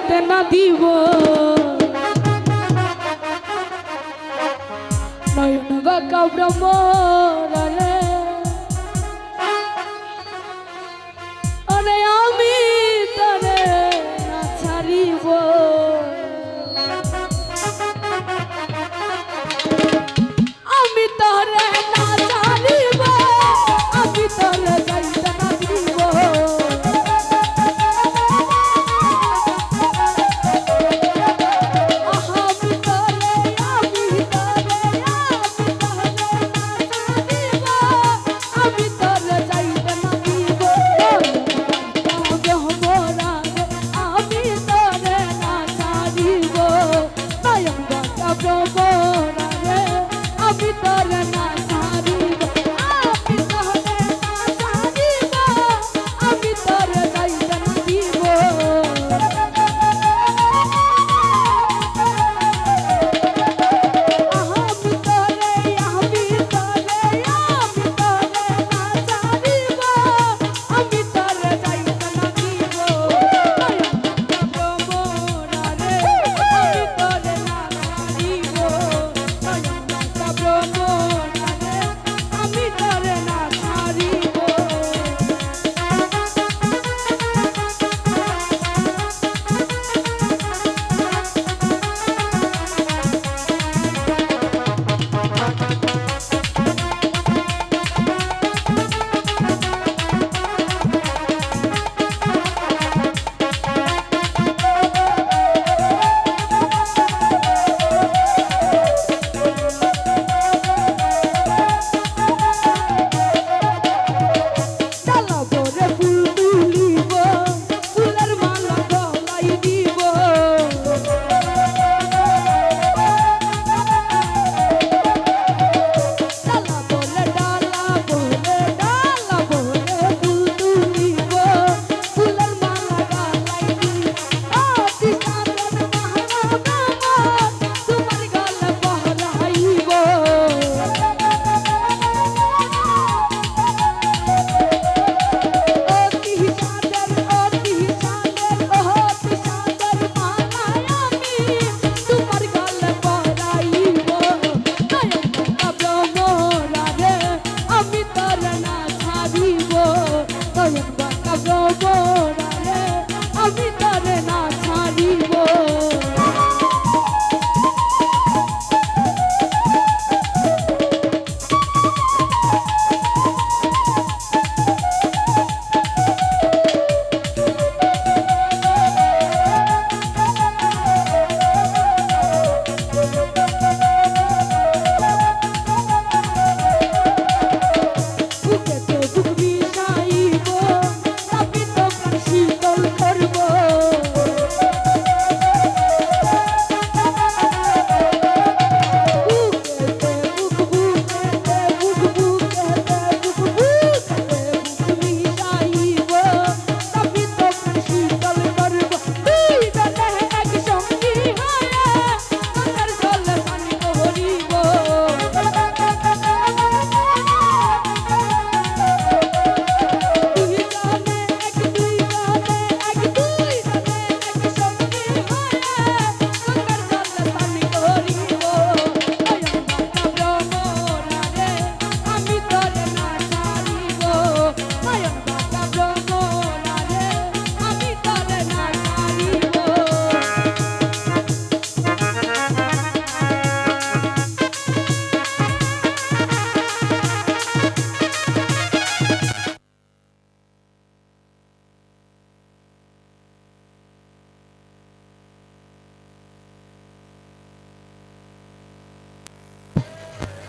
যাইতে না দিব নয়ন বাঁকা ভ্রমরে আরে আমি তরে না ছাড়িব আমি তরে না ছাড়িব আমি তরে যাইতে না দিব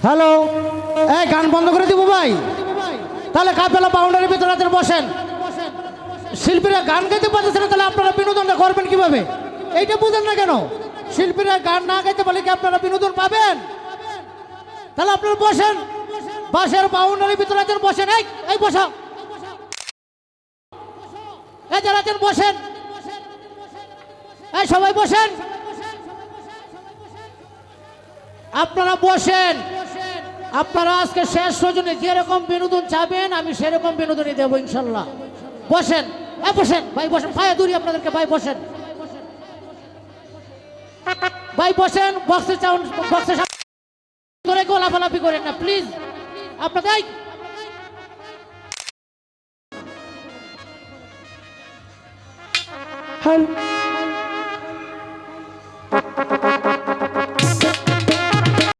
হ্যালো, এই গান বন্ধ করে দিব ভাই। তাহলে কাফেলা বাউন্ডারির ভিতরে রাতের বসেন। শিল্পীরা গান গাইতে পারতেছে না, তাহলে আপনারা বিনোদনটা করবেন কিভাবে? এইটা বুঝেন না কেন? শিল্পীরা গান না গাইতে পারলে কি আপনারা বিনোদন পাবেন? তাহলে আপনারা বসেন, বাসের বাউন্ডারির ভিতরে রাতের বসেন। এই বসা, এই যারা আছেন বসেন, এই সবাই বসেন, আপনারা বসেন। আপনারা আজকে শেষ সজনে যেরকম বিনোদন চাবেন আমি সেরকম বিনোদনই দেবো ইনশাল্লাহ। বসেন, বসেন ভাই, বসেন, পায়ে দূরি আপনাদেরকে ভাই, বসেন। ভাই বসেন, বক্সে চাউন, বক্সে ধরে গোলাপালাপি করেন না প্লিজ। আপনাদের হ্যাঁ